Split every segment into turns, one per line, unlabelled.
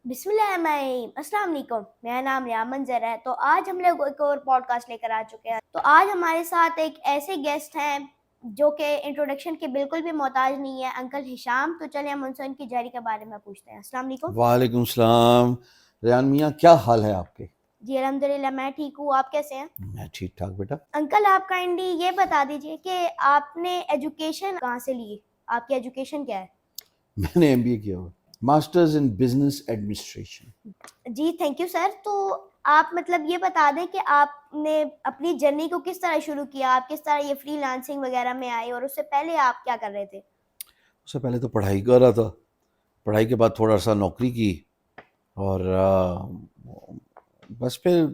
بسم اللہ الرحمن السلام علیکم. میرا نام ریان منظر ہے. تو آج ہم لوگ ایک اور پوڈ کاسٹ لے کر آ چکے ہیں. تو آج ہمارے ساتھ ایک ایسے گیسٹ ہیں جو کہ انٹروڈکشن کے بالکل بھی محتاج نہیں ہے, انکل ہشام. تو چلیں ہم ان سے ان کی جرنی کے بارے میں پوچھتے ہیں. السلام علیکم.
وعلیکم السلام. ریان میاں کیا حال ہے آپ کے؟
جی الحمدللہ میں ٹھیک ہوں, آپ کیسے ہیں؟
میں ٹھیک ٹھاک بیٹا.
انکل آپ کائنڈلی یہ بتا دیجیے کہ آپ نے ایجوکیشن کہاں سے لی, آپ کی ایجوکیشن کیا ہے؟
میں نے MBA کیا ہوا, ماسٹرز ان بزنس ایڈمنسٹریشن.
جی تھینک یو سر. تو آپ مطلب یہ بتا دیں کہ آپ نے اپنی جرنی کو کس طرح شروع کیا, آپ کس طرح یہ فری لانسنگ وغیرہ میں آئے, اور اس سے پہلے آپ کیا کر رہے تھے؟
اس سے پہلے تو پڑھائی کر رہا تھا, پڑھائی کے بعد تھوڑا سا نوکری کی, اور بس پھر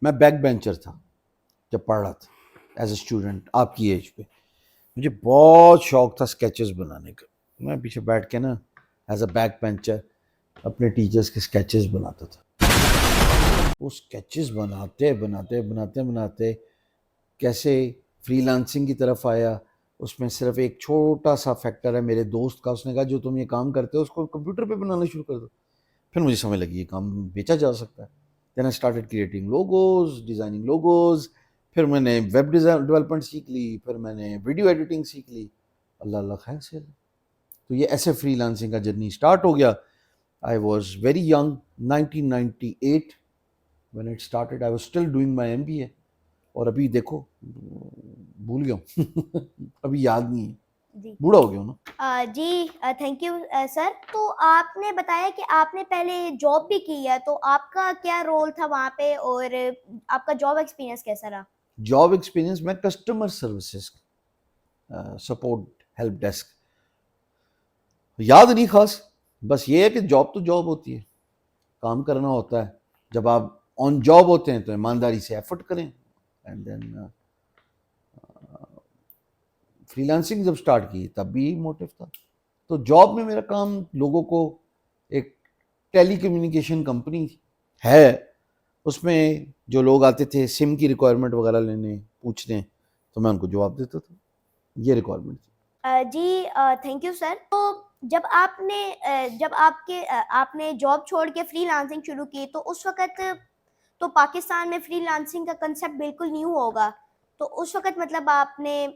میں بیک بینچر تھا جب پڑھ رہا تھا ایز اے اسٹوڈنٹ. آپ کی ایج پہ مجھے بہت شوق تھا اسکیچز بنانے کا. میں پیچھے بیٹھ کے نا ایز اے بیک بینچر اپنے ٹیچرس کے اسکیچز بناتا تھا. وہ اسکیچز بناتے کیسے فری لانسنگ کی طرف آیا. اس میں صرف ایک چھوٹا سا فیکٹر ہے میرے دوست کا, اس نے کہا جو تم یہ کام کرتے ہو اس کو کمپیوٹر پہ بنانا شروع کر دو. پھر مجھے سمجھ لگی یہ کام بیچا جا سکتا ہے. Then I started creating logos, designing logos. پھر میں نے ویب ڈیولپمنٹ سیکھ لی, پھر میں نے ویڈیو ایڈیٹنگ سیکھ لی. اللہ خیر سے. تو یہ ایسے فری لانسنگ کا جرنی اسٹارٹ ہو گیا. I was very young, 1998 when it started. I was still doing my MBA. اور ابھی دیکھو بھول گیا ہوں ابھی یاد نہیں ہے,
جی
بوڑھا ہو گیا ہوں نا.
جی تھینک یو سر. تو آپ نے بتایا کہ آپ نے پہلے جاب بھی کی ہے, تو آپ کا کیا رول تھا وہاں پہ, اور آپ کا جاب ایکسپیرینس کیسا رہا؟
جاب ایکسپیرینس میں customer services support help desk, یاد نہیں خاص. بس یہ ہے کہ جاب تو جاب ہوتی ہے, کام کرنا ہوتا ہے. جب آپ آن جاب ہوتے ہیں تو ایمانداری سے ایفرٹ کریں. اینڈ دین فری لانسنگ جب سٹارٹ کی تب بھی یہی موٹیو تھا. تو جاب میں میرا کام لوگوں کو, ایک ٹیلی کمیونیکیشن کمپنی ہے, اس میں جو لوگ آتے تھے سم کی ریکوائرمنٹ وغیرہ لینے پوچھنے, تو میں ان کو جواب دیتا تھا. یہ ریکوائرمنٹ تھی.
جی تھینک یو سر. تو جب آپ نے جاب چھوڑ کے فری لانسنگ شروع کی, تو اس وقت تو پاکستان میں فری لانسنگ کا کنسیپٹ بالکل نیو ہوگا. تو اس وقت مطلب آپ نے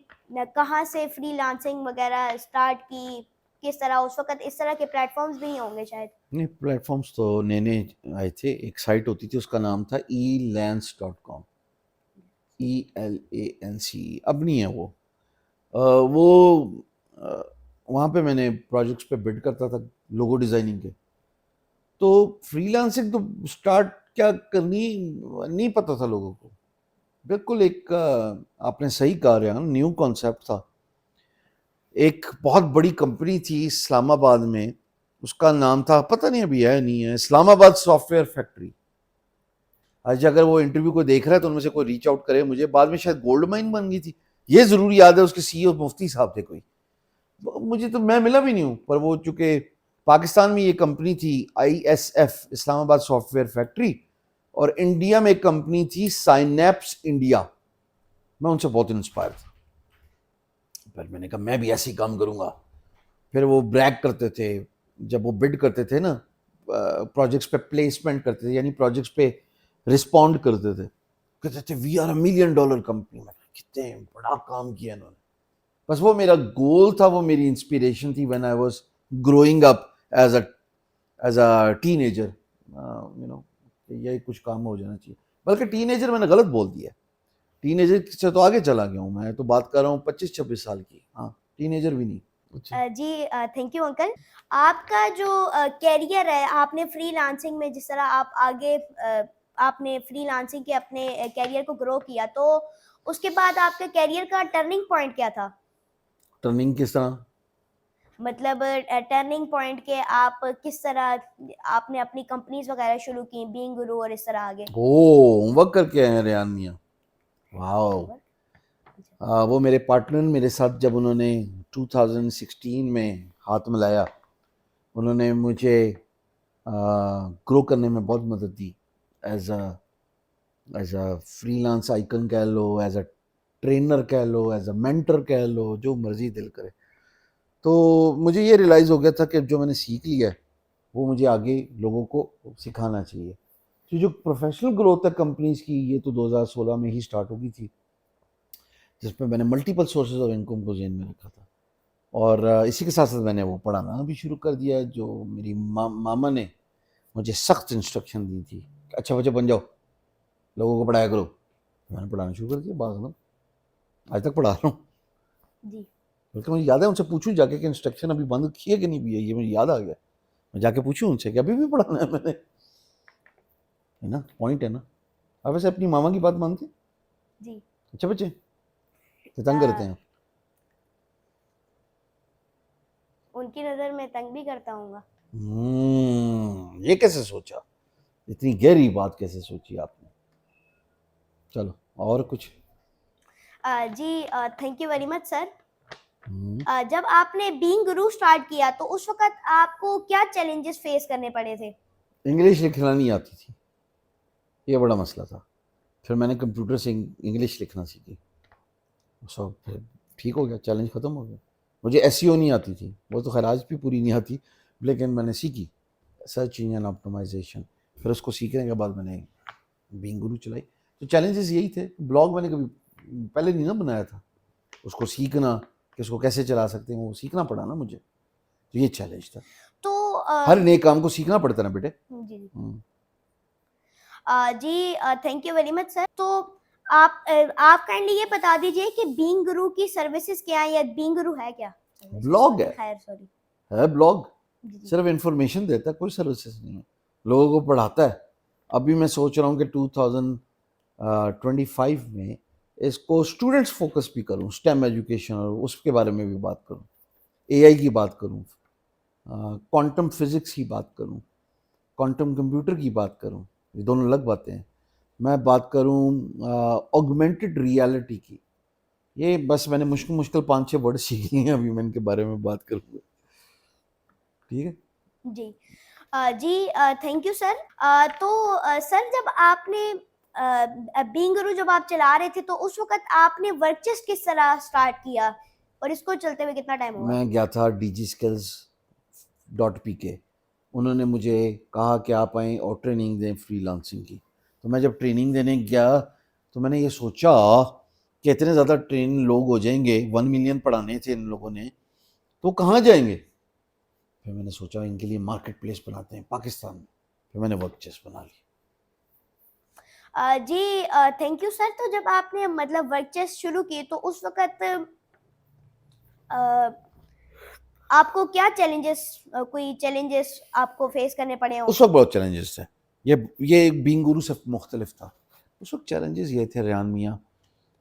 کہاں سے فری لانسنگ وغیرہ اسٹارٹ کی, کس طرح؟ اس وقت اس طرح کے پلیٹ فارمز بھی ہوں گے شاید.
نہیں, پلیٹ فارمس تو نئے آئے تھے. ایک سائٹ ہوتی تھی, اس کا نام تھا elance.com, ELANCE. اب نہیں ہے وہ. وہاں پہ میں نے پروجیکٹس پہ بڈ کرتا تھا لوگو ڈیزائننگ کے. تو فری لانسنگ تو سٹارٹ کیا کرنی نہیں پتہ تھا لوگوں کو. بالکل ایک آپ نے صحیح کہا رہا, نیو کانسیپٹ تھا. ایک بہت بڑی کمپنی تھی اسلام آباد میں, اس کا نام تھا, پتہ نہیں ابھی ہے نہیں ہے, اسلام آباد سافٹ ویئر فیکٹری. آج اگر وہ انٹرویو کو دیکھ رہا ہے تو ان میں سے کوئی ریچ آؤٹ کرے مجھے. بعد میں شاید گولڈ مائن بن گئی تھی, یہ ضرور یاد ہے. اس کے CEO مفتی صاحب تھے کوئی, مجھے تو میں ملا بھی نہیں ہوں, پر وہ چونکہ پاکستان میں یہ کمپنی تھی ISF اسلام آباد سافٹ ویئر فیکٹری, اور انڈیا میں ایک کمپنی تھی سائنیپس انڈیا. میں ان سے بہت انسپائر تھا. پھر میں نے کہا میں بھی ایسے ہی کام کروں گا. پھر وہ بریک کرتے تھے جب وہ بڈ کرتے تھے نا, پروجیکٹس پہ پلیسمنٹ کرتے تھے, یعنی پروجیکٹس پہ رسپونڈ کرتے تھے, کہتے تھے we are a $1 million company. میں کتنے بڑا کام کیا انہوں نے. بس وہ میرا گول تھا, وہ میری انسپیریشن تھی when I was growing up as a teenager. یہ کچھ کام ہو جانا چاہیے. بلکہ ٹین ایجر میں نے غلط بول دیا, ٹین ایجر سے تو آگے چلا گیا ہوں. میں تو بات کر رہا ہوں 25-26 سال کی. ہاں, ٹین ایجر بھی نہیں.
جی تھینک یو انکل. آپ کا جو کیریئر ہے, آپ نے فری لانسنگ میں جس طرح آپ نے فری لانسنگ کے اپنے کیریئر کو گرو کیا, تو اس کے بعد آپ کے کیریئر کا ٹرننگ پوائنٹ کیا تھا؟
ٹرننگ کس طرح؟
مطلب ٹرننگ پوائنٹ کے آپ کس طرح آپ نے اپنی کمپنیز وغیرہ شروع کی, بینگ گرو اور اس طرح آگے.
ہوم ورک کر کے آئے ہیں ریان میاں. واو. وہ میرے پارٹنر میرے ساتھ جب انہوں نے 2016 میں ہاتھ ملایا, انہوں نے مجھے گرو کرنے میں بہت مدد دی. As a freelance icon کہہ لو, ایز اے ٹرینر کہہ لو, ایز اے مینٹر کہہ لو, جو مرضی دل کرے. تو مجھے یہ ریلائز ہو گیا تھا کہ جو میں نے سیکھ لیا ہے وہ مجھے آگے لوگوں کو سکھانا چاہیے. تو جو پروفیشنل گروتھ ہے کمپنیز کی, یہ تو 2016 میں ہی سٹارٹ ہوگی تھی, جس میں نے ملٹیپل سورسز آف انکم کو ذہن میں رکھا تھا. اور اسی کے ساتھ ساتھ میں نے وہ پڑھانا بھی شروع کر دیا, جو میری ماما نے مجھے سخت انسٹرکشن دی تھی, اچھا بچہ بن جاؤ, لوگوں کو پڑھایا کرو. میں نے پڑھانا شروع کر دیا, بعض آج تک پڑھا رہا ہوں.
جی
بلکہ مجھے یاد ہے ان سے پوچھوں جا کے کہ انسٹرکشن ابھی بند کیے کہ نہیں بھی ہے, یہ مجھے یاد آ گیا. میں جا کے پوچھوں ان سے کہ ابھی بھی پڑھانا ہے میں نے, ہے نا, پوائنٹ ہے نا. آپ ویسے اپنی ماما کی بات مانتے ہیں؟
جی
اچھا بچے تنگ کرتے ہیں.
ان کی نظر میں تنگ بھی کرتا ہوں گا.
یہ کیسے سوچا, اتنی گہری بات کیسے سوچی آپ نے؟ چلو اور کچھ.
جی تھینک یو ویری مچ سر. جب آپ نے بینگ گرو سٹارٹ کیا تو اس وقت آپ کو کیا چیلنجز فیس کرنے پڑے تھے؟
انگلش لکھنا نہیں آتی تھی, یہ بڑا مسئلہ تھا. پھر میں نے کمپیوٹر سے انگلش لکھنا سیکھی, سو پھر ٹھیک ہو گیا, چیلنج ختم ہو گیا. مجھے ایس ای او نہیں آتی تھی, وہ تو خیر آج بھی پوری نہیں آتی, لیکن میں نے سیکھی سرچ انجن آپٹمائزیشن. پھر اس کو سیکھنے کے بعد میں نے بینگ گرو چلائی. تو چیلنجز یہی تھے. بلاگ میں نے کبھی پہلے نہیں نا بنایا تھا, اس کو سیکھنا کہ اس کو کیسے چلا سکتے ہیں وہ سیکھنا پڑا نا مجھے, تو یہ چیلنج تھا.
تو
ہر نئے کام کو سیکھنا پڑتا نا بیٹے.
جی جی تھینک یو ویری مچ سر. تو آپ کائنڈلی یہ بتا دیجئے کہ بینگ گرو کی سروسز کیا ہیں, یا بینگ گرو ہے کیا؟
بلاگ ہے,
خیر سوری,
ہے بلاگ,
جی
صرف انفارمیشن دیتا ہے, کوئی سروسز نہیں ہے, لوگوں کو پڑھاتا ہے. ابھی میں سوچ رہا ہوں کہ 2025 میں اس کو اسٹوڈنٹس فوکس بھی کروں, اسٹیم ایجوکیشن, اور اس کے بارے میں بھی بات کروں, اے آئی کی بات کروں, کوانٹم فزکس کی بات کروں, کوانٹم کمپیوٹر کی بات کروں. یہ دونوں الگ باتیں ہیں. میں بات کروں آگمنٹڈ ریالٹی کی. یہ بس میں نے مشکل 5-6 ورڈ سیکھے ہیں, ابھی میں ان کے بارے میں بات کروں گا. ٹھیک ہے
جی جی تھینک یو سر. تو سر جب آپ نے بینگ گرو جب آپ چلا رہے تھے تو اس وقت آپ نے ورک چیسٹ کس طرح سٹارٹ کیا, اور اس کو چلتے ہوئے کتنا ٹائم ہوا؟
میں گیا تھا DigiSkills.pk. انہوں نے مجھے کہا کہ آپ آئیں اور ٹریننگ دیں فری لانسنگ کی. تو میں جب ٹریننگ دینے گیا تو میں نے یہ سوچا کہ اتنے زیادہ ٹرین لوگ ہو جائیں گے, 1 ملین پڑھانے تھے ان لوگوں نے, تو کہاں جائیں گے. پھر میں نے سوچا ان کے لیے مارکیٹ پلیس بناتے ہیں پاکستان میں. پھر میں نے ورک چیسٹ بنا لی.
جی تھینک یو سر. تو جب آپ نے مطلب ورک چیسٹ شروع کی تو اس وقت آپ کو کیا کوئی چیلنجز آپ کو فیس کرنے پڑے ہوں؟
اس وقت بہت چیلنجز تھے. یہ بینگ گرو سے مختلف تھا. اس وقت چیلنجز یہ تھے ریان میاں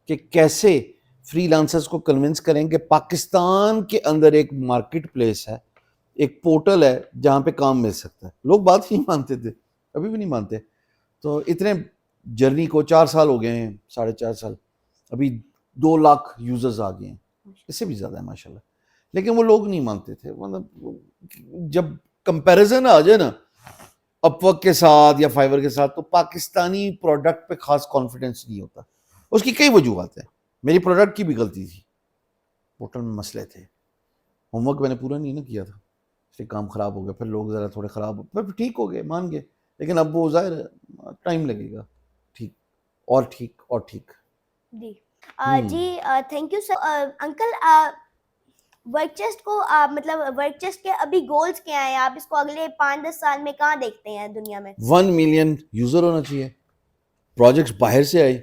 کہ کیسے فری لانسرز کو کنونس کریں کہ پاکستان کے اندر ایک مارکیٹ پلیس ہے, ایک پورٹل ہے جہاں پہ کام مل سکتا ہے. لوگ بات ہی مانتے تھے, ابھی بھی نہیں مانتے. تو اتنے جرنی کو 4 سال ہو گئے ہیں, 4.5 سال, ابھی 2 لاکھ یوزرز آ گئے ہیں, اس سے بھی زیادہ ہے ماشاء اللہ. لیکن وہ لوگ نہیں مانتے تھے. مطلب جب کمپیریزن آ جائے نا اپ ورک کے ساتھ یا فائبر کے ساتھ, تو پاکستانی پروڈکٹ پہ خاص کانفیڈنس نہیں ہوتا. اس کی کئی وجوہات ہیں. میری پروڈکٹ کی بھی غلطی تھی, پورٹل میں مسئلے تھے, ہوم ورک میں نے پورا نہیں نا کیا تھا, اس لیے کام خراب ہو گیا. پھر لوگ ذرا تھوڑے خراب پھر ٹھیک ہو گئے, مان گئے. لیکن اب وہ ظاہر ہے ٹائم لگے گا. ٹھیک اور ٹھیک اور ٹھیک.
جی جی thank you sir. Uncle work chest کو مطلب ورک چیسٹ کے ابھی گولز کیا ہیں؟ آپ اس کو اگلے 5-10 سال میں کہاں دیکھتے ہیں دنیا میں؟
1 ملین یوزر ہونا چاہیے, پروجیکٹس باہر سے آئے,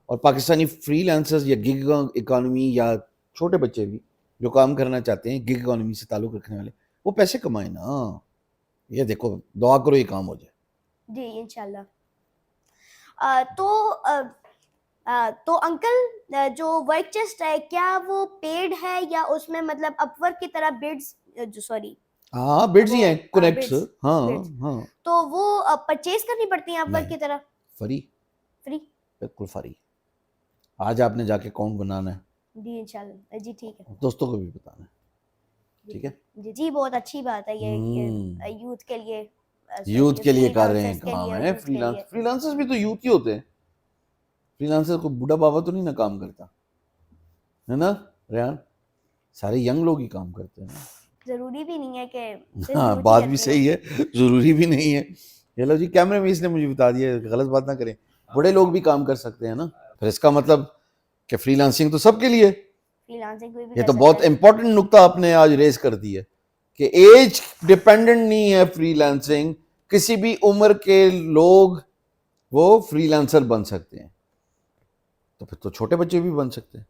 اور پاکستانی فری لانسرز یا گگ اکانومی یا چھوٹے بچے بھی جو کام کرنا چاہتے ہیں گگ اکانومی سے تعلق رکھنے والے, وہ پیسے کمائیں نا. یہ دیکھو, دعا کرو یہ کام ہو جائے.
جی انشاءاللہ. تو انکل جو ورک چیسٹ ہے کیا وہ پیڈ ہے, یا اس میں مطلب اپ ورک کی طرح بڈز
ہاں بڈز ہی ہیں, کنیکٹس. ہاں ہاں,
تو وہ پرچیز کرنی پڑتی ہیں اپ ورک کی طرح؟
فری,
فری,
بالکل فری. آج آپ نے جا کے اکاؤنٹ بنانا ہے,
جی انشاءاللہ. جی ٹھیک ہے,
دوستوں کو بھی بتانا ہے. ٹھیک ہے
جی بہت اچھی بات ہے یہ یوتھ کے لیے.
یوتھ کے لیے کر رہے ہیں کام ہے. فری لانسرز بھی تو یوتھ ہی ہوتے ہیں. فری لانسر کو بوڑھا بابا تو نہیں نا کام کرتا ہے نا ریان, سارے ینگ لوگ ہی کام کرتے ہیں.
ضروری بھی نہیں ہے کہ صرف
ہاں
یوتھ ہی
بات بھی
کرتے ہیں.
صحیح ہے, ضروری بھی نہیں ہے. چلو جی, کیمرے میں اس نے مجھے بتا دیا, غلط بات نہ کریں, بڑے لوگ بھی کام کر سکتے ہیں نا. پھر اس کا مطلب کہ فری لانسنگ تو سب کے لیے.
فری لانسنگ کوئی بھی
یہ
کر
تو
سکتا
بہت
ہے.
امپورٹنٹ نقطہ آپ نے آج ریز کر دی ہے کہ ایج ڈپینڈنٹ نہیں ہے فری لانسنگ, کسی بھی عمر کے لوگ وہ فری لانسر بن سکتے ہیں. تو پھر تو چھوٹے بچے بھی بن سکتے ہیں.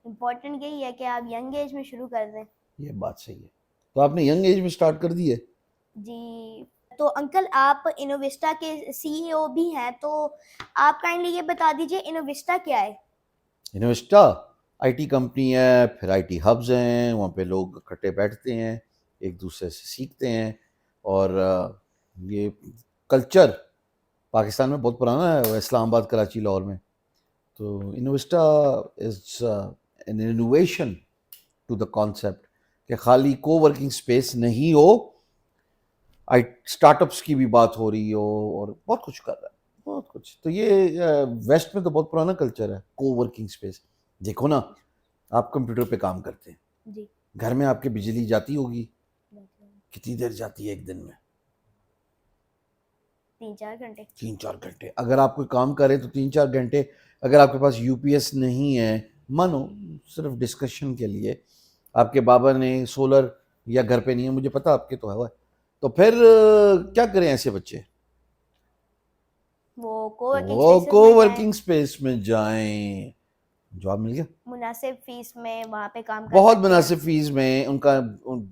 امپورٹنٹ یہی ہے کہ آپ ینگ ایج میں شروع کر دیں.
یہ بات صحیح ہے. تو آپ نے ینگ ایج میں سٹارٹ کر دی ہے.
جی, تو انکل آپ انوویسٹا کے سی ای او بھی ہیں, تو آپ کائنڈلی یہ بتا دیجیے انوویسٹا کیا ہے.
انویسٹا آئی ٹی کمپنی ہے, پھر آئی ٹی ہبز ہیں, وہاں پہ لوگ اکٹھے بیٹھتے ہیں, ایک دوسرے سے سیکھتے ہیں. اور یہ کلچر پاکستان میں بہت پرانا ہے, اسلام آباد, کراچی, لاہور میں. تو investor is an innovation to the concept کہ خالی کو ورکنگ اسپیس نہیں ہو, اسٹارٹ اپس کی بھی بات ہو رہی ہو, اور بہت کچھ کر رہا ہے, بہت کچھ. تو یہ ویسٹ میں تو بہت پرانا کلچر ہے کو ورکنگ اسپیس. دیکھو نا, آپ کمپیوٹر پہ کام کرتے ہیں,
جی,
گھر میں آپ کے بجلی جاتی ہوگی, کتنی دیر جاتی ہے ایک دن میں؟
3-4 گھنٹے.
3-4 گھنٹے. اگر آپ کوئی کام کرے تو 3-4 گھنٹے, اگر آپ کے پاس یو پی ایس نہیں ہے, مانو صرف ڈسکشن کے لیے, آپ کے بابا نے سولر یا گھر پہ نہیں ہے, مجھے پتا آپ کے تو ہے, تو پھر کیا کریں ایسے بچے؟
وہ کو ورکنگ
وہ
اسپیسز
کو
میں جائیں,
ورکنگ اسپیس میں جائیں. جواب مل گیا,
مناسب فیس میں وہاں پہ کام کر
بہت
سکتے ہیں.
مناسب فیس میں. ان کا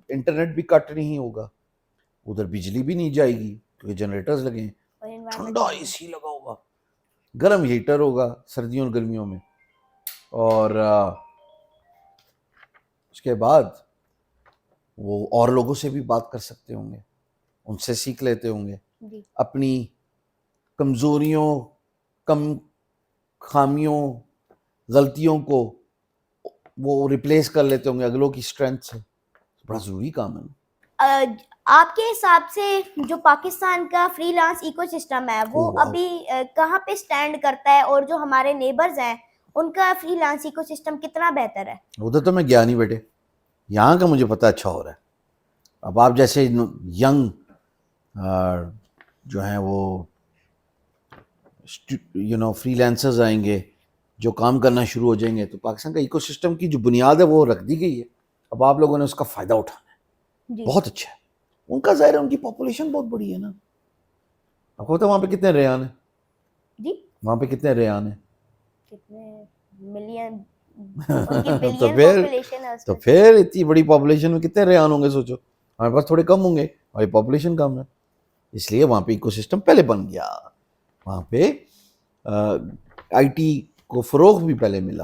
انٹرنیٹ بھی کٹ نہیں ہوگا, ادھر بجلی بھی نہیں جائے گی کیونکہ جنریٹرز لگے ہیں,
اور انوائرمنٹ
ٹھنڈا
بھی
اے سی لگا ہوگا, گرم ہیٹر ہوگا سردیوں اور گرمیوں میں. اور اس کے بعد وہ اور لوگوں سے بھی بات کر سکتے ہوں گے, ان سے سیکھ لیتے ہوں گے,
جی,
اپنی کمزوریوں, خامیوں, غلطیوں کو وہ ریپلیس کر لیتے ہوں گے اگلوں کی اسٹرینتھ سے. بڑا ضروری کام ہے.
آپ کے حساب سے جو پاکستان کا فری لانس ایکو سسٹم ہے وہ ابھی کہاں پہ سٹینڈ کرتا ہے, اور جو ہمارے نیبرز ہیں ان کا فری لانس ایکو سسٹم کتنا بہتر ہے؟
ادھر تو میں گیا نہیں بیٹے, یہاں کا مجھے پتہ اچھا ہو رہا ہے. اب آپ جیسے ینگ جو ہیں وہ فری لانسرز آئیں گے, جو کام کرنا شروع ہو جائیں گے, تو پاکستان کا ایکو سسٹم کی جو بنیاد ہے وہ رکھ دی گئی ہے. اب آپ لوگوں نے اس کا فائدہ اٹھانا ہے.
جی,
بہت اچھا ہے. ان کا ظاہر ہے ان کی پاپولیشن بہت بڑی ہے نا. آپ کو پتہ ہے وہاں پہ کتنے ریان ہیں؟
جی,
وہاں پہ کتنے ریان ہیں؟
کتنے ملین, ان کی
تو
بلین
پھر
پاپولیشن ہے اس
تو
میں.
پھر اتنی بڑی پاپولیشن میں کتنے ریان ہوں گے سوچو. ہمارے پاس تھوڑے کم ہوں گے, ہماری پاپولیشن کم ہے, اس لیے وہاں پہ ایکو سسٹم پہلے بن گیا. وہاں پہ آئی ٹی کو فروغ بھی پہلے ملا,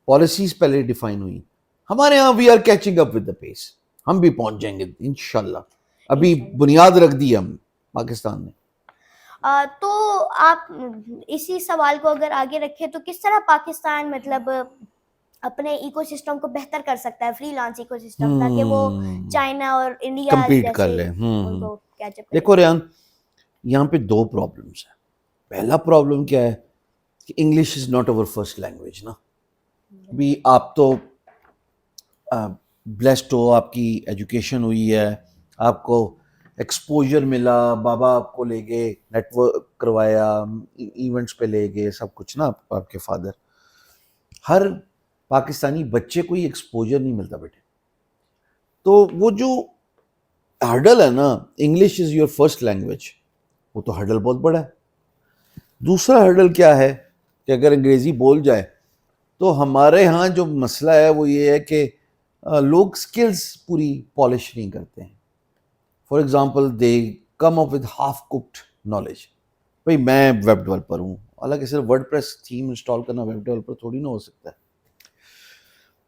پالیسیز پہلے ڈیفائن ہوئی. ہمارے ہاں we are catching up with the pace, ہم بھی پہنچ جائیں گے انشاءاللہ. ابھی بنیاد رکھ دی ہم پاکستان نے.
تو آپ اسی سوال کو اگر آگے رکھیں تو کس طرح پاکستان مطلب اپنے ایکو سسٹم کو بہتر کر سکتا ہے, فری لانس ایکو سسٹم, تاکہ وہ چائنا اور انڈیا
کمپیٹ کر
جیسے
لے.
ان کو کیچ اپ کرے.
دیکھو ریان, یہاں پہ 2 پرابلمس ہیں. پہلا پرابلم کیا ہے کہ English is not our first language نا. بھی آپ تو بلیسڈ ہو, آپ کی ایجوکیشن ہوئی ہے, آپ کو ایکسپوجر ملا, بابا آپ کو لے گئے, نیٹ ورک کروایا, ایونٹس پہ لے گئے, سب کچھ نا, آپ کے فادر. ہر پاکستانی بچے کو ہی ایکسپوجر نہیں ملتا بیٹے. تو وہ جو ہرڈل ہے نا, English is your first language, وہ تو ہرڈل بہت بڑا ہے. دوسرا ہرڈل کیا ہے کہ اگر انگریزی بول جائے تو ہمارے ہاں جو مسئلہ ہے وہ یہ ہے کہ لوگ سکلز پوری پالش نہیں کرتے ہیں. For example they come up with half cooked knowledge. بھائی میں ویب ڈیولپر ہوں, حالانکہ صرف ورڈ پریس تھیم انسٹال کرنا ویب ڈیولپر تھوڑی نہ ہو سکتا ہے.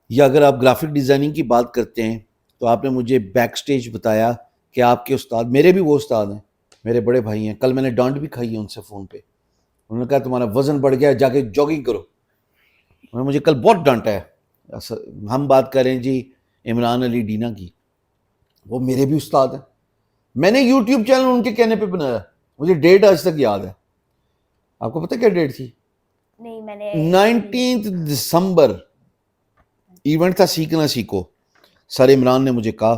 یا اگر آپ گرافک ڈیزائننگ کی بات کرتے ہیں تو آپ نے مجھے بیک سٹیج بتایا کہ آپ کے استاد, میرے بھی وہ استاد ہیں, میرے بڑے بھائی ہیں, کل میں نے ڈانٹ بھی کھائی ہے ان سے فون پہ. انہوں نے کہا تمہارا وزن بڑھ گیا, جا کے جاگنگ کرو. انہوں نے مجھے کل بہت ڈانٹا ہے. ہم بات کریں جی عمران علی ڈینا کی, وہ میرے بھی استاد ہیں. میں نے یوٹیوب چینل ان کے کہنے پہ بنایا, مجھے ڈیٹ آج تک یاد ہے. آپ کو پتہ کیا ڈیٹ تھی؟
نہیں, میں نے
19 دسمبر ایونٹ تھا سیکھنا سیکھو. سر عمران نے مجھے کہا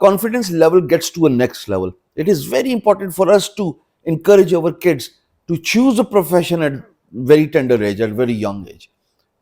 confidence level gets to a next level. It is very important for us to encourage our kids to choose a profession at very tender age, at very young age.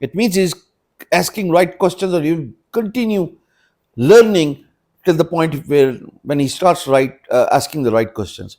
it means he's asking right questions, or you continue learning till the point where when he starts asking the right questions,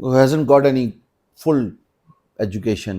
who hasn't got any full education,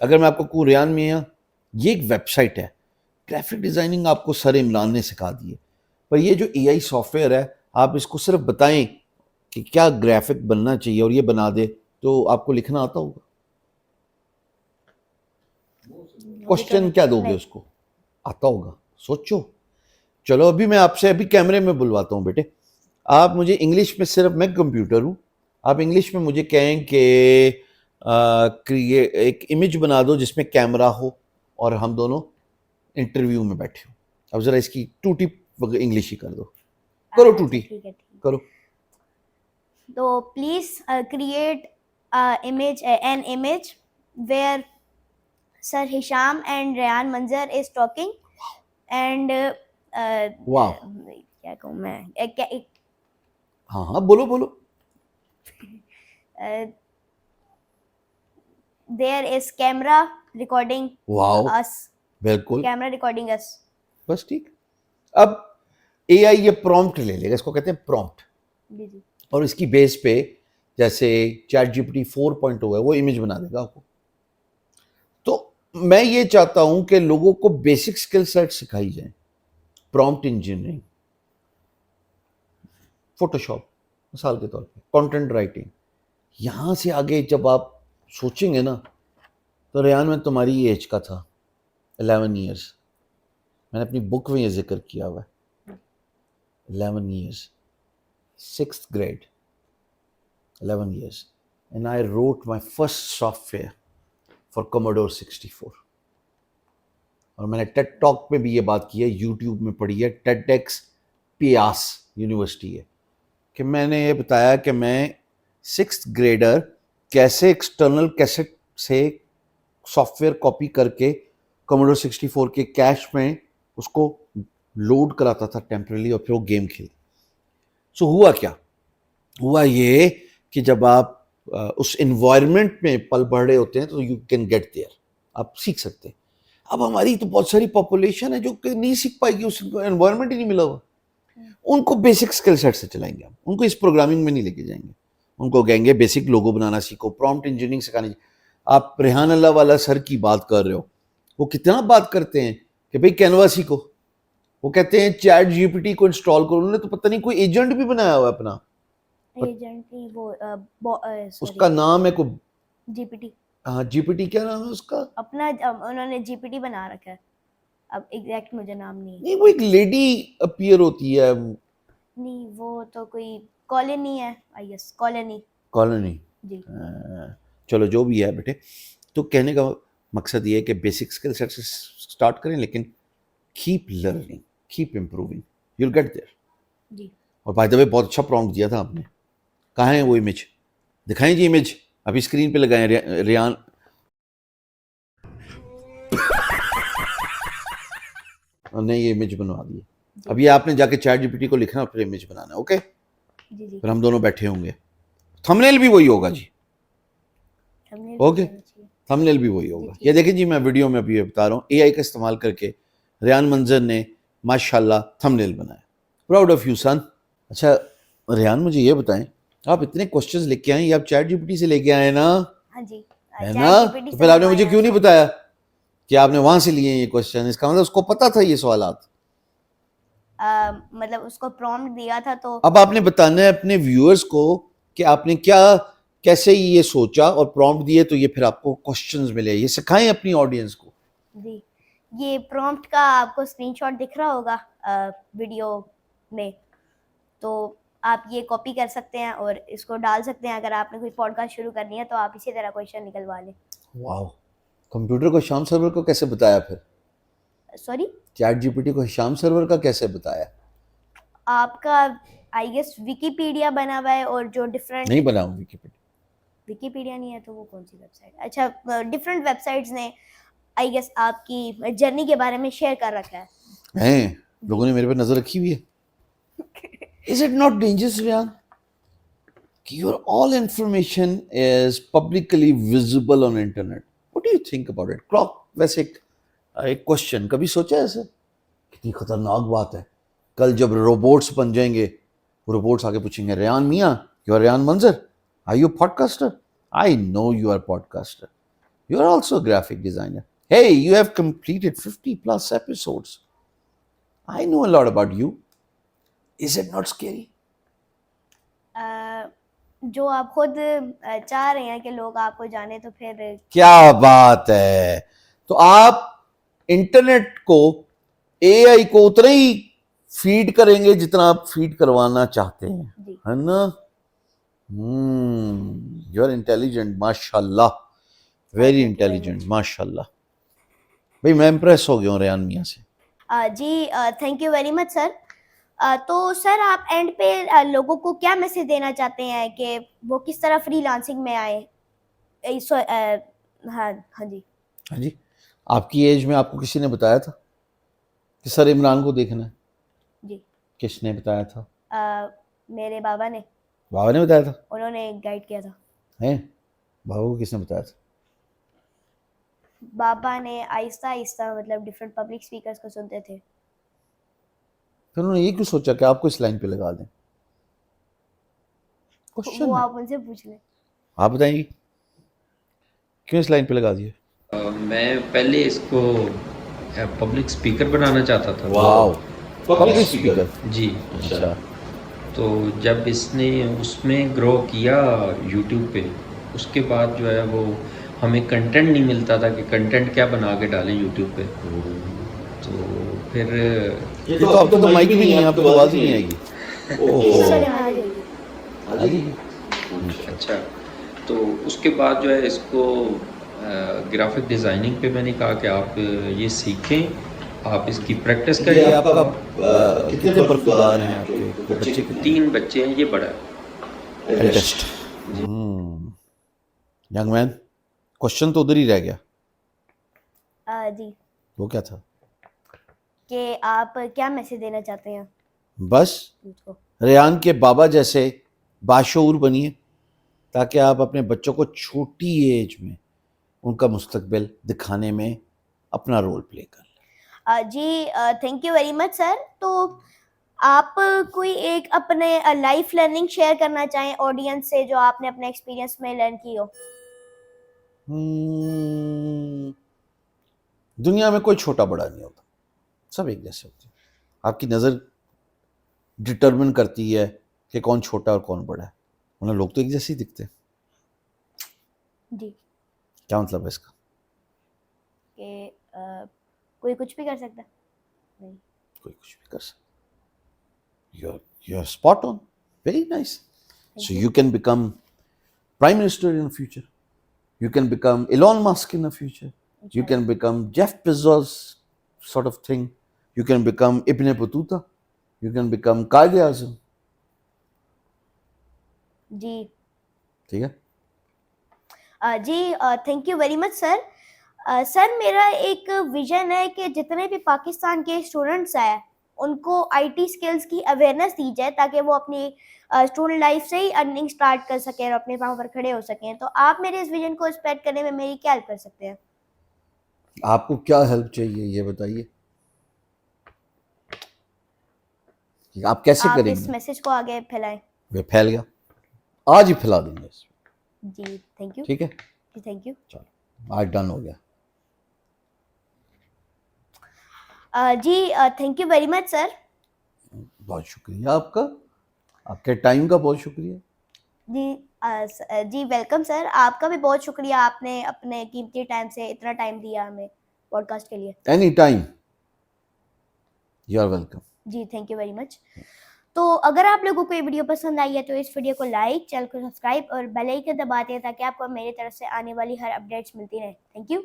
اگر میں آپ کو کہوں ریان میاں یہ ایک web site ہے, graphic designing آپ کو سر عمران نے سکھا دی ہے, پر یہ جو اے آئی سافٹ ویئر ہے آپ اس کو صرف بتائیں کہ کیا گرافک بننا چاہیے اور یہ بنا دے, تو آپ کو لکھنا آتا ہوگا؟ کوشچن کیا دو گے اس کو, آتا ہوگا؟ سوچو. چلو ابھی میں آپ سے ابھی کیمرے میں بلواتا ہوں بیٹے, آپ مجھے انگلش میں, صرف میں کمپیوٹر ہوں, آپ انگلش میں مجھے کہیں کہ ایک امیج بنا دو جس میں کیمرہ ہو اور ہم دونوں انٹرویو میں بیٹھے ہوں. اب ذرا اس کی ٹوٹی انگلش ہی کر دو, کرو ٹوٹی کرو.
تو please create an image where Sir Hisham and Rayan Manzar is talking and
واہ,
کیا کہوں میں,
ہاں ہاں بولو بولو.
there is camera recording
wow,
us,
بالکل
camera recording us.
بس ٹھیک. اب اے آئی یہ پرومپٹ لے لے گا, اس کو کہتے ہیں پرومپٹ,
جی جی
اور اس کی بیس پہ جیسے چیٹ جی پی ٹی 4.0 ہے وہ امیج بنا دے گا آپ کو. تو میں یہ چاہتا ہوں کہ لوگوں کو بیسک سکل سیٹ سکھائی جائیں, پرومپٹ انجینئرنگ, فوٹوشاپ مثال کے طور پہ, کانٹینٹ رائٹنگ. یہاں سے آگے جب آپ سوچیں گے نا, تو ریان میں تمہاری ایج کا تھا 11 ایئرس, میں نے اپنی بک میں یہ ذکر کیا ہوا ہے 11 years, 6th grade, 11 years, and I wrote my first software for Commodore 64. اور میں نے ٹیڈ ٹاک پہ بھی یہ بات کی ہے, یوٹیوب میں پڑھی ہے, ٹیڈ ایکس پیاس یونیورسٹی ہے, کہ میں نے یہ بتایا کہ میں 6th گریڈر کیسے ایکسٹرنل کیسٹ سے سافٹ ویئر کاپی کر کے Commodore 64 کے کیش میں اس کو لوڈ کراتا تھا ٹیمپرلی, اور پھر وہ گیم کھیل. سو ہوا کیا, ہوا یہ کہ جب آپ اس انوائرمنٹ میں پل بڑھ رہے ہوتے ہیں تو یو کین گیٹ دیئر, آپ سیکھ سکتے ہیں. اب ہماری تو بہت ساری پاپولیشن ہے جو کہ نہیں سیکھ پائے گی, اس کو انوائرمنٹ ہی نہیں ملا ہوا. ان کو بیسک اسکل سیٹ سے چلائیں گے ہم, ان کو اس پروگرامنگ میں نہیں لے کے جائیں گے, ان کو کہیں گے بیسک لوگو بنانا سیکھو, پرومپٹ انجینئرنگ سکھانی. آپ ریحان اللہ والا سر کی بات کر رہے ہو, وہ کتنا بات کرتے ہیں کہ بھئی کینوا سیکھو, وہ کہتے ہیں چیٹ جی پی ٹی کو انسٹال کرو, انہوں نے تو پتہ نہیں کوئی ایجنٹ بھی بنایا ہوا ہے اپنا,
ایجنٹ وہ
اس کا نام ہے کوئی
جی پی ٹی,
ہاں جی پی ٹی, کیا نام ہے اس کا,
اپنا انہوں نے جی پی ٹی بنا رکھا ہے, اب ایگزیکٹ مجھے نام
نہیں وہ ایک لیڈی اپیئر ہوتی ہے,
نہیں, وہ تو کوئی کالونی ہے, آئی گیس کالونی.
کالونی,
جی
چلو جو بھی ہے بیٹے. تو کہنے کا مقصد یہ ہے کہ بیسک اسکل سیٹ سے اسٹارٹ کریں, لیکن keep learning, keep improving, you will get there.
جی.
اور بائی دا وے بہت اچھا پرومپٹ دیا تھا آپ نے. کہاں ہے وہ امیج, دکھائیں جی امیج, ابھی اسکرین پہ لگائیں. ریان نے یہ امیج بنوا دی ہے, اب یہ آپ نے جا کے چیٹ جی پی ٹی کو لکھنا اور پھر امیج بنانا ہے. اوکے,
جی جی
پھر ہم دونوں بیٹھے ہوں گے, تھمبنیل بھی وہی ہوگا جی. اوکے, تھمبنیل بھی وہی ہوگا. یہ دیکھیں جی, میں ویڈیو میں ابھی بتا رہا ہوں, اے آئی کا استعمال کر کے ریان منظر نے ماشاءاللہ تھمبنیل بنایا. پراؤڈ آف یو سن. اچھا ریان مجھے یہ بتائیں, آپ اتنے کوسچنز لے کے آئے, یہ آپ چیٹ جی پی ٹی سے لے کے آئے نا,
ہاں جی,
ہے نا, تو پھر آپ نے مجھے کیوں نہیں بتایا کہ آپ نے وہاں سے لیے یہ کوسچن؟ اس کا مطلب اس کو پتا تھا یہ سوالات,
مطلب اس کو پرومپٹ دیا تھا. تو
اب آپ نے بتانا ہے اپنے ویورز کو کہ آپ نے کیا کیسے یہ سوچا اور پرومپٹ دیے, تو یہ پھر آپ کو کوسچنز ملے, یہ سکھائیں اپنی آڈینس کو.
جی, یہ پرومپٹ کا آپ کو اسکرین شاٹ دکھ رہا ہوگا ویڈیو میں, تو آپ یہ کاپی کر سکتے ہیں اور اس کو ڈال سکتے ہیں. اگر آپ نے کوئی پوڈ کاسٹ شروع کرنی ہے تو آپ اسی طرح کویشچن نکلوا لیں.
واو, کمپیوٹر کو شام سرور کو کیسے بتایا پھر؟
Sorry,
chat G P T کو شام سرور کا کیسے بتایا؟
آپ کا آئی گیس ویکیپیڈیا بنا ہوا ہے, اور جو ڈفرینٹ
نہیں بنا ہوں
ویکیپیڈیا نہیں ہے تو وہ کون سی ویب سائٹ, اچھا ڈفرینٹ ویب سائٹس نے آئی گیس آپ کی جرنی کے بارے میں شیئر کر رکھا ہے.
ہیں لوگوں نے میرے پہ نظر رکھی ہوئی ہے. Is it not dangerous, Rian? Your all information is publicly visible on internet. What do you think about it? Clock, ویسے ایک کوشچن کبھی سوچا ایسے؟ کتنی خطرناک بات ہے. کل جب روبوٹس بن جائیں گے, روبوٹس آگے پوچھیں گے, ریان میاں, you are Rayan Manzar, are you podcaster? I know you are podcaster. You're also a graphic designer. Hey, you have completed 50 plus episodes. I know a lot about you. Is it not scary?
جو آپ خود چاہ رہے ہیں کہ لوگ آپ کو جانے تو پھر
کیا بات ہے. تو آپ انٹرنیٹ کو اے آئی کو اتنا ہی فیڈ کریں گے جتنا آپ فیڈ کروانا چاہتے ہیں,
جی
ہے نا؟ یو آر انٹیلیجنٹ, ماشاء اللہ, ویری انٹیلیجنٹ, ماشاء اللہ. بھائی میں امپریس ہو گیا ہوں ریان میاں سے.
جی تھینک یو ویری مچ سر. تو سر آپ اینڈ پہ لوگوں کو کیا میسج دینا چاہتے ہیں کہ وہ کس طرح فری لانسنگ میں آئے؟ ہاں ہاں جی.
ہاں جی, آپ کی ایج میں آپ کو کسی نے بتایا تھا کہ سر عمران کو دیکھنا ہے؟
جی
کس نے بتایا تھا؟
میرے بابا نے,
بابا نے بتایا تھا؟
انہوں نے گائیڈ کیا تھا.
ہیں, بابا کو کس نے بتایا تھا؟
بابا نے آہستہ آہستہ مطلب ڈفرینٹ پبلک اسپیکرس کو سنتے تھے.
پھر انہوں نے یہ کیوں سوچا کہ آپ کو اس لائن پہ لگا دیں؟ کوشچن
وہ
ہے,
آپ ان سے پوچھ لیں.
آپ بتائیں گی کیوں اس لائن پہ لگا دیے؟
میں پہلے اس کو پبلک اسپیکر بنانا چاہتا تھا.
واو, پبلک اسپیکر.
جی,
اچھا,
تو جب اس نے اس میں گرو کیا یوٹیوب پہ, اس کے بعد جو ہے وہ ہمیں کنٹینٹ نہیں ملتا تھا کہ کنٹینٹ کیا بنا کے ڈالیں یوٹیوب پہ. تو پھر
یہ تو اب تو مائک بھی نہیں ہے, آپ تو آواز ہی نہیں آئے گی.
چلے آ جائیے.
آ جی.
اچھا, تو اس کے بعد جو ہے اس کو گرافک ڈیزائننگ پہ میں نے کہا کہ آپ یہ سیکھیں, آپ اس کی پریکٹس کریں.
یہ آپ کا کتنے برخودار ہیں آپ کے بچے؟
3 بچے ہیں, یہ بڑا ہے.
ایلڈسٹ. ینگ مین, کوشچن تو ادھر ہی رہ گیا.
جی,
وہ کیا تھا؟
کہ آپ کیا میسج دینا چاہتے ہیں
بس
مجھ کو؟
ریان کے بابا جیسے باشعور بنیے تاکہ آپ اپنے بچوں کو چھوٹی ایج میں ان کا مستقبل دکھانے میں اپنا رول پلے کر لیں.
جی تھینک یو ویری مچ سر. تو آپ کوئی ایک اپنے لائف لرننگ شیئر کرنا چاہیں آڈینس سے جو آپ نے اپنے ایکسپیرینس میں لرن کی ہو؟
دنیا میں کوئی چھوٹا بڑا نہیں ہوتا, سب ایک جیسے ہوتے ہیں. آپ کی نظر ڈٹرمن کرتی ہے کہ کون چھوٹا اور کون بڑا ہے, انہیں لوگ تو ایک جیسے ہی دکھتے ہیں.
جی,
کیا مطلب ہے اس کا؟
کہ کوئی کچھ بھی کر سکتا ہے. نہیں,
کوئی کچھ بھی کر سکتا. You are spot on, very nice. So you can become prime minister in future, you can become Elon Musk in future, you can become Jeff Bezos sort of thing, you can become Ibn Battuta, you can become Qaid Azam.
جی
ٹھیک ہے.
جی thank you very مچ سر. سر میرا ایک vision ہے کہ جتنے بھی پاکستان کے students ہیں ان کو آئی ٹی اسکلس کی اویئرنیس دی جائے تاکہ وہ اپنی اسٹوڈنٹ لائف سے ہی ارننگ اسٹارٹ کر سکیں اور اپنے پاؤں پر کھڑے ہو سکیں. تو آپ میرے اس ویژن کو اسپریڈ کرنے میں میری کیا ہیلپ کر سکتے ہیں؟
آپ کو کیا ہیلپ چاہیے یہ بتائیے, آپ کیسے
آپ
کریں
اس
گے؟
میسج کو آگے پھیلائیں.
وہ پھیل گیا, آج ہی پھیلا دیں گے.
جی تھینک یو.
ٹھیک ہے,
جی تھینک یو.
چلو آج ڈن ہو گیا.
جی تھینک یو ویری مچ سر.
بہت شکریہ آپ کا, آپ کے ٹائم کا بہت شکریہ.
جی ویلکم سر, آپ کا بھی بہت شکریہ, آپ نے اپنے قیمتی ٹائم سے اتنا ٹائم دیا ہمیں پوڈ کاسٹ کے لیے.
Any time, you are welcome.
جی تھینک یو ویری مچ. تو اگر آپ لوگوں کو یہ ویڈیو پسند آئی ہے تو اس ویڈیو کو لائک, چینل کو سبسکرائب اور بیل آئیکن دباتے ہیں تاکہ آپ کو میری طرف سے آنے والی ہر اپڈیٹس ملتی رہیں. Thank you.